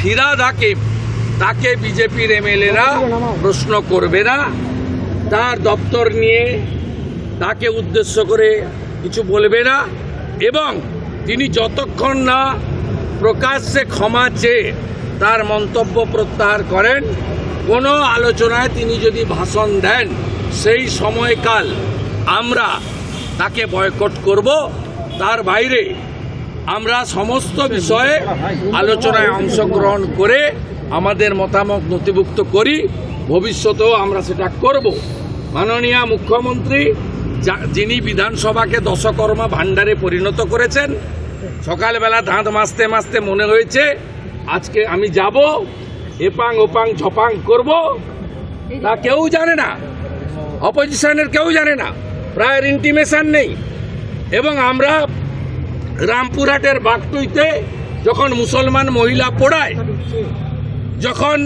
ফিরাদ হাকিম তাকে বিজেপির এমএলএরা প্রশ্ন করবে না, তার দপ্তর নিয়ে তাকে উদ্দেশ্য করে কিছু বলবে না, এবং তিনি যতক্ষণ না প্রকাশ্যে ক্ষমা চেয়ে তার মন্তব্য প্রত্যাহার করেন, কোনো আলোচনায় তিনি যদি ভাষণ দেন সেই সময়কাল আমরা তাকে বয়কট করব। তার বাইরে আমরা সমস্ত বিষয়ে আলোচনায় অংশগ্রহণ করে আমাদের মতামত নথিভুক্ত করি, ভবিষ্যতেও আমরা সেটা করব। মাননীয় মুখ্যমন্ত্রী যিনি বিধানসভাকে দশকর্মা ভাণ্ডারে পরিণত করেছেন, সকালবেলা দাঁত মাজতে মাজতে মনে হয়েছে আজকে আমি যাব, এপাং ওপাং ঝপাং করব, তা কেউ জানে না, অপোজিশনের কেউ জানে না, প্রায়ের ইন্টিমেশন নেই। এবং আমরা রামপুরহাটের বাগটুইতে যখন মুসলমান মহিলা পোড়ায়, যখন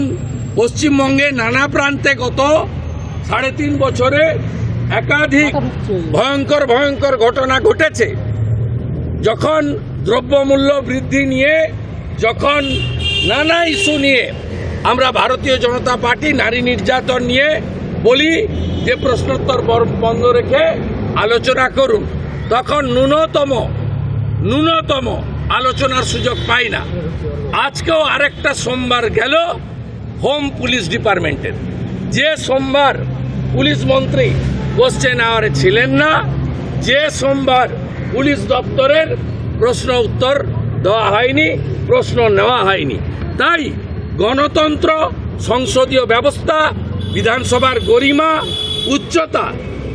পশ্চিমবঙ্গে নানা প্রান্তে গত 3.5 বছরে একাধিক ভয়ঙ্কর ভয়ঙ্কর ঘটনা ঘটেছে, যখন দ্রব্যমূল্য বৃদ্ধি নিয়ে, যখন নানা ইস্যু নিয়ে আমরা ভারতীয় জনতা পার্টি নারী নির্যাতন নিয়ে বলি যে প্রশ্নোত্তর বন্ধ রেখে আলোচনা করুন, তখন ন্যূনতম আলোচনার সুযোগ পাই না। আজকেও আরেকটা সোমবার গেল হোম পুলিশ ডিপার্টমেন্টের, যে সোমবার পুলিশ মন্ত্রী কোশ্চেন আওয়ারে ছিলেন না, যে সোমবার পুলিশ দপ্তরের প্রশ্ন উত্তর দেওয়া হয়নি, প্রশ্ন নেওয়া হয়নি। তাই গণতন্ত্র, সংসদীয় ব্যবস্থা, বিধানসভার গরিমা, উচ্চতা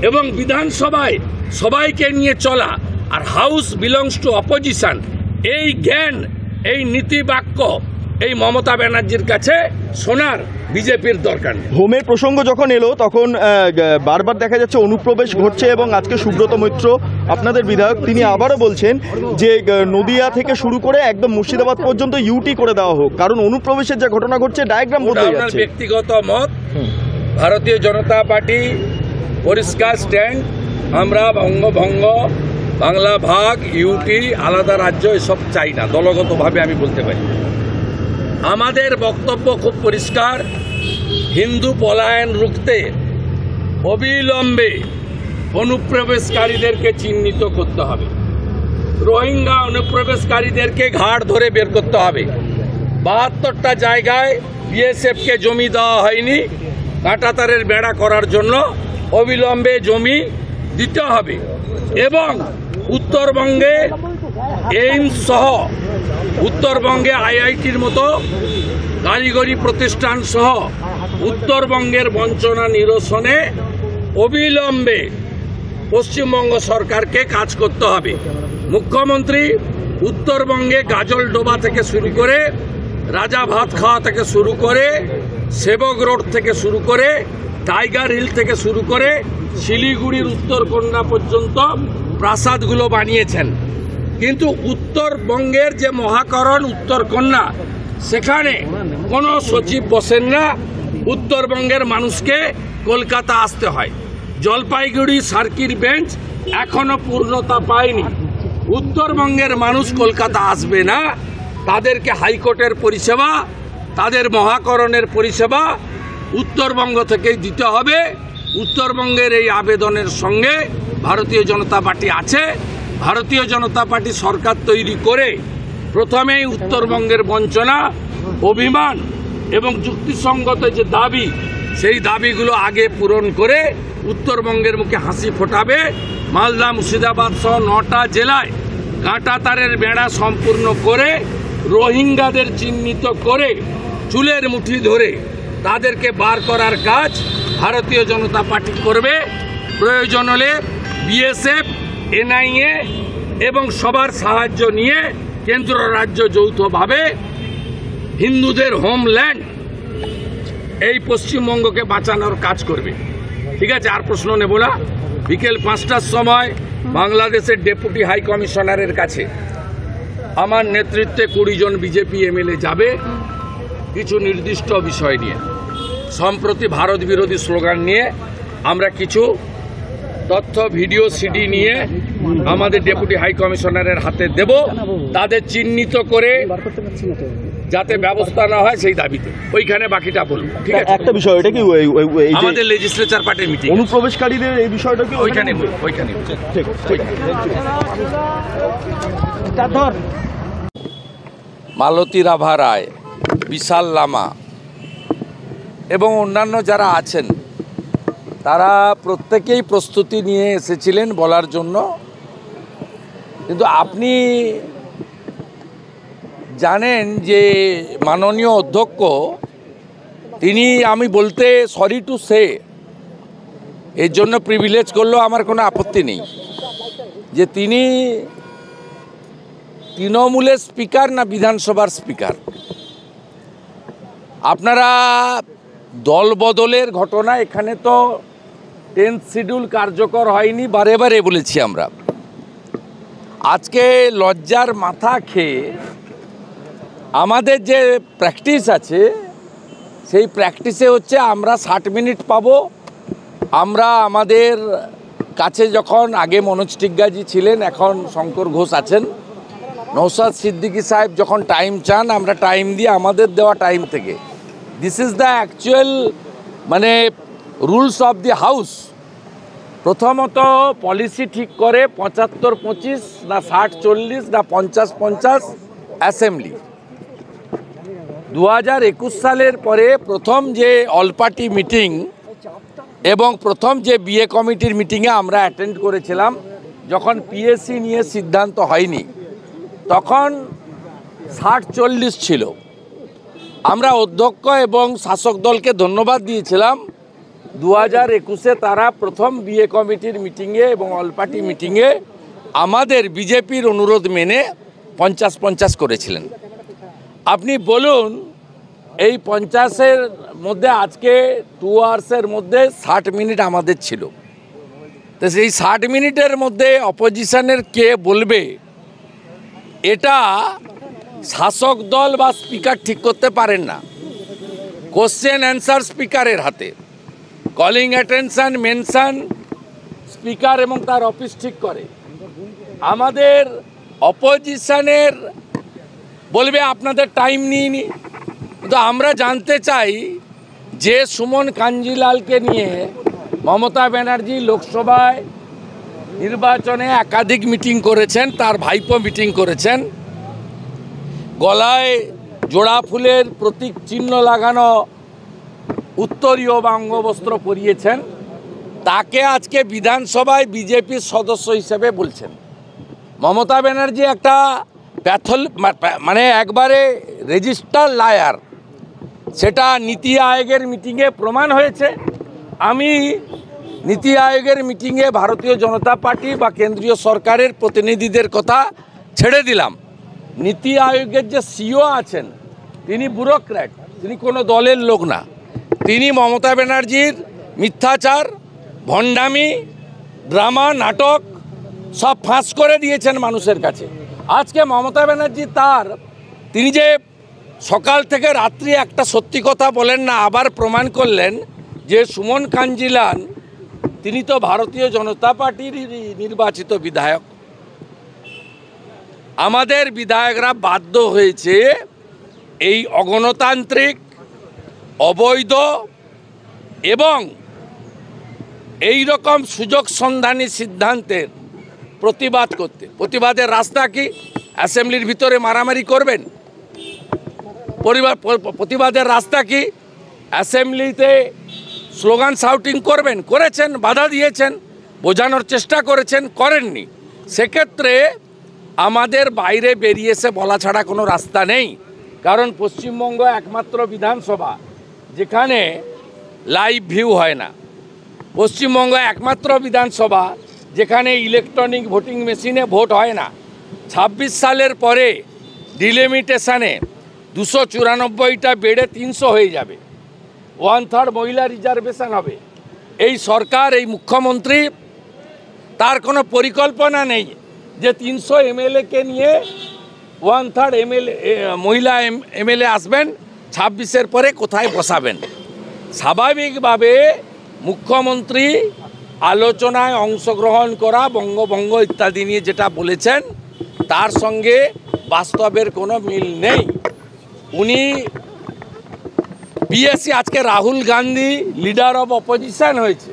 এবং বিধানসভায় সবাইকে নিয়ে চলা, আর হাউস বিলংস টু অপোজিশন, এই জ্ঞান, এই নীতি বাক্য এই মমতা ব্যানার্জির কাছে শোনার বিজেপির দরকার নেই। হোমের প্রসঙ্গ যখন এলো তখন বারবার দেখা যাচ্ছে অনুপ্রবেশ ঘটছে, এবং আজকে সুব্রত মৈত্র আপনাদের বিধায়ক তিনি আবারও বলছেন যে নদিয়া থেকে শুরু করে একদম মুর্শিদাবাদ পর্যন্ত ইউটি করে দেওয়া হোক, কারণ অনুপ্রবেশের যে ঘটনা ঘটছে ডায়াগ্রাম বদলে যাচ্ছে। ব্যক্তিগত মত, ভারতীয় জনতা পার্টি পরিষ্কার স্ট্যান্ড, আমরা বঙ্গভঙ্গ, বাংলা ভাগ, ইউটি, আলাদা রাজ্য এসব চাই না। দলগতভাবে আমি বলতে পারি আমাদের বক্তব্য খুব পরিষ্কার, হিন্দু পলায়ন রুখতে অবিলম্বে অনুপ্রবেশকারীদেরকে চিহ্নিত করতে হবে, রোহিঙ্গা অনুপ্রবেশকারীদেরকে ঘাড় ধরে বের করতে হবে। 72টা জায়গায় বিএসএফকে জমি দেওয়া হয়নি, কাঁটাতারের বেড়া করার জন্য অবিলম্বে জমি দিতে হবে। এবং উত্তরবঙ্গে এইমস সহ, উত্তরবঙ্গে আইআইটির মতো কারিগরি প্রতিষ্ঠান সহ উত্তরবঙ্গের বঞ্চনা নিরসনে অবিলম্বে পশ্চিমবঙ্গ সরকারকে কাজ করতে হবে। মুখ্যমন্ত্রী উত্তরবঙ্গে গাজলডোবা থেকে শুরু করে, রাজা ভাত খাওয়া থেকে শুরু করে, সেবক রোড থেকে শুরু করে, টাইগার হিল থেকে শুরু করে শিলিগুড়ির উত্তরকন্যা পর্যন্ত প্রাসাদগুলো বানিয়েছেন। কিন্তু উত্তরবঙ্গের যে মহাকরণ উত্তরকন্যা, সেখানে কোনো সচিব বসেন না, উত্তরবঙ্গের মানুষকে কলকাতা আসতে হয়। জলপাইগুড়ি সার্কিট বেঞ্চ এখনো পূর্ণতা পায়নি, উত্তরবঙ্গের মানুষ কলকাতা আসবে না, তাদেরকে হাইকোর্টের পরিষেবা, তাদের মহাকরণের পরিষেবা উত্তরবঙ্গ থেকেই দিতে হবে। উত্তরবঙ্গের এই আবেদনের সঙ্গে ভারতীয় জনতা পার্টি আছে। ভারতীয় জনতা পার্টি সরকার তৈরি করে প্রথমেই উত্তরবঙ্গের বঞ্চনা, অভিমান এবং যুক্তিসঙ্গত যে দাবি, সেই দাবিগুলো আগে পূরণ করে উত্তরবঙ্গের মুখে হাসি ফোটাবে। মালদা, মুর্শিদাবাদ সহ 9টা জেলায় কাঁটাতারের বেড়া সম্পূর্ণ করে, রোহিঙ্গাদের চিহ্নিত করে চুলের মুঠি ধরে তাদেরকে বার করার কাজ ভারতীয় জনতা পার্টি করবে। প্রয়োজন হলে বিএসএফ, এনআইএ এবং সবার সাহায্য নিয়ে কেন্দ্র রাজ্য যৌথভাবে হিন্দুদের হোমল্যান্ড এই পশ্চিমবঙ্গকে বাঁচানোর কাজ করবে। ঠিক আছে, আর প্রশ্ন নেব না। বিকেল 5টার সময় বাংলাদেশের ডেপুটি হাই কমিশনারের কাছে আমার নেতৃত্বে 20 জন বিজেপি এমএলএ যাবে কিছু নির্দিষ্ট বিষয় নিয়ে। সম্প্রতি ভারত বিরোধী স্লোগান নিয়ে আমরা কিছু তথ্য, ভিডিও, সিডি নিয়ে আমাদের ডেপুটি হাই কমিশনারের হাতে দেব। তাদের চিহ্নিত করে যাতে ব্যবস্থা না হয় সেই দাবিতে। ওইখানে বাকিটা বলবো, ঠিক আছে? একটা বিষয়, এটা কি এই যে আমাদের লেজিসলেচার পার্টির মিটিং, অনুপ্রবেশকারীদের এই বিষয়টা কি ওইখানে ঠিক আছে। মালতী রাভা রায়, বিশাল লামা এবং অন্যান্য যারা আছেন তারা প্রত্যেকেই প্রস্তুতি নিয়ে এসেছিলেন বলার জন্য। কিন্তু আপনি জানেন যে মাননীয় অধ্যক্ষ তিনি, আমি বলতে সরি টু সে, এর জন্য প্রিভিলেজ করলেও আমার কোনো আপত্তি নেই, যে তিনি তৃণমূলের স্পিকার না বিধানসভার স্পিকার। আপনারা দল বদলের ঘটনা, এখানে তো 10th শিডিউল কার্যকর হয়নি, বারে বারে বলেছি আমরা। আজকে লজ্জার মাথা খেয়ে আমাদের যে প্র্যাকটিস আছে সেই প্র্যাকটিসে হচ্ছে আমরা 60 মিনিট পাবো। আমরা আমাদের কাছে যখন আগে মনোজ টিগ্গাজি ছিলেন, এখন শঙ্কর ঘোষ আছেন, নওশাদ সিদ্দিকী সাহেব যখন টাইম চান আমরা টাইম দিয়ে আমাদের দেওয়া টাইম থেকে। দিস ইজ দ্য অ্যাকচুয়াল মানে রুলস অফ দি হাউস। প্রথমত পলিসি ঠিক করে 75-25 না 60-40 না 50-50 অ্যাসেম্বলি। 2021 সালের পরে প্রথম যে অল পার্টি মিটিং এবং প্রথম যে বিএ কমিটির মিটিংয়ে আমরা অ্যাটেন্ড করেছিলাম, যখন পিএসসি নিয়ে সিদ্ধান্ত হয়নি তখন 60-40 ছিল। আমরা অধ্যক্ষ এবং শাসক দলকে ধন্যবাদ দিয়েছিলাম। 2021-এ তারা প্রথম বিএ কমিটির মিটিংয়ে এবং অল পার্টি মিটিংয়ে আমাদের বিজেপির অনুরোধ মেনে 50-50 করেছিলেন। আপনি বলুন, এই 50-এর মধ্যে আজকে 2 আওয়ার্সের মধ্যে 60 মিনিট আমাদের ছিল। তো সেই 60 মিনিটের মধ্যে অপোজিশনের কে বলবে, এটা শাসক দল বা স্পিকার ঠিক করতে পারেন না। কোশ্চেন অ্যান্সার স্পিকারের হাতে, কলিং অ্যাটেনশন মেনশন স্পিকার এবং তার অফিস ঠিক করে। আমাদের অপোজিশনের বলবে আপনাদের টাইম নিইনি। কিন্তু আমরা জানতে চাই যে সুমন কাঞ্জিলালকে নিয়ে মমতা ব্যানার্জি লোকসভায় নির্বাচনে একাধিক মিটিং করেছেন, তার ভাইপো মিটিং করেছেন, গলায় জোড়া ফুলের প্রতীক চিহ্ন লাগানো উত্তরীয় বা অঙ্গবস্ত্র পরিয়েছেন, তাকে আজকে বিধানসভায় বিজেপির সদস্য হিসেবে বলছেন। মমতা ব্যানার্জি একটা মানে একবারে রেজিস্টার লায়ার, সেটা নীতি আয়োগের মিটিংয়ে প্রমাণ হয়েছে। আমি নীতি আয়োগের মিটিংয়ে ভারতীয় জনতা পার্টি বা কেন্দ্রীয় সরকারের প্রতিনিধিদের কথা ছেড়ে দিলাম। নীতি আয়োগের যে সিইও আছেন তিনি ব্যুরোক্র্যাট, তিনি কোনো দলের লোক না। তিনি মমতা ব্যানার্জির মিথ্যাচার, ভণ্ডামি, ড্রামা, নাটক সব ফাঁস করে দিয়েছেন মানুষের কাছে। আজকে মমতা ব্যানার্জি তিনি যে সকাল থেকে রাত্রি একটা সত্যি কথা বলেন না, আবার প্রমাণ করলেন যে সুমন কাঞ্জিলাল তিনি তো ভারতীয় জনতা পার্টির নির্বাচিত বিধায়ক। আমাদের বিধায়করা বাধ্য হয়েছে এই অগণতান্ত্রিক, অবৈধ এবং এই রকম সুযোগ সন্ধানী সিদ্ধান্তের প্রতিবাদ করতে। প্রতিবাদের রাস্তা কি? অ্যাসেম্বলির ভিতরে মারামারি করবেন? প্রতিবাদের রাস্তা কি? অ্যাসেম্বলিতে স্লোগান শাউটিং করবেন? করেছেন, বাধা দিয়েছেন, বোঝানোর চেষ্টা করেছেন, করেননি। সেক্ষেত্রে আমাদের বাইরে বেরিয়ে এসে বলা ছাড়া কোনো রাস্তা নেই। কারণ পশ্চিমবঙ্গ একমাত্র বিধানসভা যেখানে লাইভ ভিউ হয় না। পশ্চিমবঙ্গ একমাত্র বিধানসভা যেখানে ইলেকট্রনিক ভোটিং মেশিনে ভোট হয় না। 26 সালের পরে ডিলিমিটেশনে 294টা বেড়ে 300 হয়ে যাবে। 1/3 মহিলা রিজার্ভেশন হবে। এই সরকার, এই মুখ্যমন্ত্রী, তার কোনো পরিকল্পনা নেই যে 300 এমএলএকে নিয়ে 1/3 মহিলা এমএলএ আসবেন, 26-এর পরে কোথায় বসাবেন। স্বাভাবিকভাবে মুখ্যমন্ত্রী আলোচনায় অংশগ্রহণ করা, বঙ্গভঙ্গ ইত্যাদি নিয়ে যেটা বলেছেন তার সঙ্গে বাস্তবের কোনো মিল নেই। উনি বিএসসি আজকে Rahul Gandhi leader of opposition হয়েছে,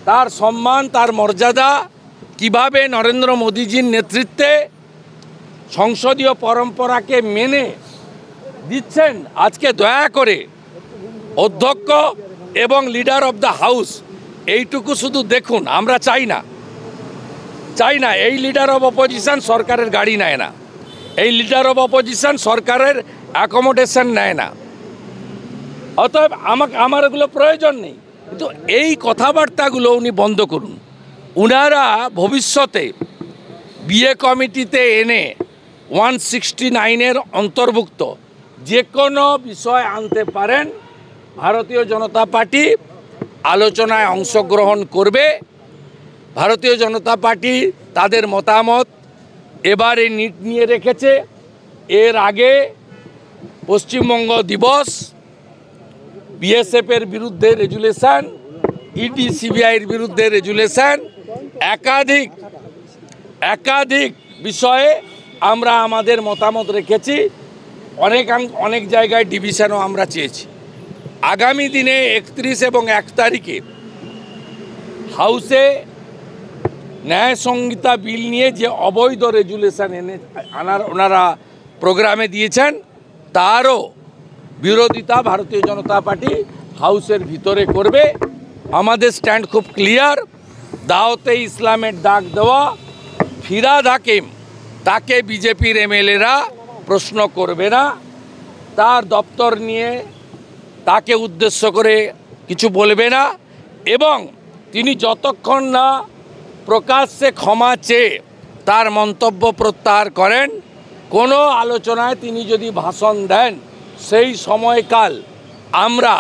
তার সম্মান তার মর্যাদা কিভাবে নরেন্দ্র মোদীজির নেতৃত্বে সংসদীয় পরম্পরাকে মেনে দিচ্ছেন, আজকে দয়া করে অধ্যক্ষ এবং লিডার অফ দ্য হাউস এইটুকু শুধু দেখুন। আমরা চাই না এই লিডার অফ অপোজিশন সরকারের গাড়ি নেয় না, এই লিডার অফ অপোজিশন সরকারের অ্যাকোমোডেশন নেয় না, অতএব আমার এগুলো প্রয়োজন নেই। কিন্তু এই কথাবার্তাগুলো উনি বন্ধ করুন। উনারা ভবিষ্যতে বিএ কমিটিতে এনে 169-এর অন্তর্ভুক্ত যে কোনো বিষয় আনতে পারেন। ভারতীয় জনতা পার্টি আলোচনায় অংশগ্রহণ করবে। ভারতীয় জনতা পার্টি তাদের মতামত এবারে নিট নিয়ে রেখেছে। এর আগে পশ্চিমবঙ্গ দিবস, বিএসএফের বিরুদ্ধে রেজুলেশন, ইডি সিবিআইয়ের বিরুদ্ধে রেজুলেশন, একাধিক বিষয়ে আমরা আমাদের মতামত রেখেছি। অনেক জায়গায় ডিভিশনও আমরা চেয়েছি। আগামী দিনে 31 এবং 1 তারিখে হাউসে ন্যায় সংহিতা বিল নিয়ে যে অবৈধ রেজুলেশন ওনারা প্রোগ্রামে দিয়েছেন, তারও বিরোধিতা ভারতীয় জনতা পার্টি হাউসের ভিতরে করবে। আমাদের স্ট্যান্ড খুব ক্লিয়ার। দাওয়াতে ইসলামের ডাক দেওয়া ফিরাদ হাকিম, তাকে বিজেপির এমএলএরা প্রশ্ন করবে না। তার দপ্তর নিয়ে তাকে উদ্দেশ্য করে কিছু বলবে না, এবং তিনি যতক্ষণ না প্রকাশ্যে ক্ষমা চেয়ে তার মন্তব্য প্রত্যাহার করেন, কোনো আলোচনায় তিনি যদি ভাষণ দেন, সেই সময়কাল আমরা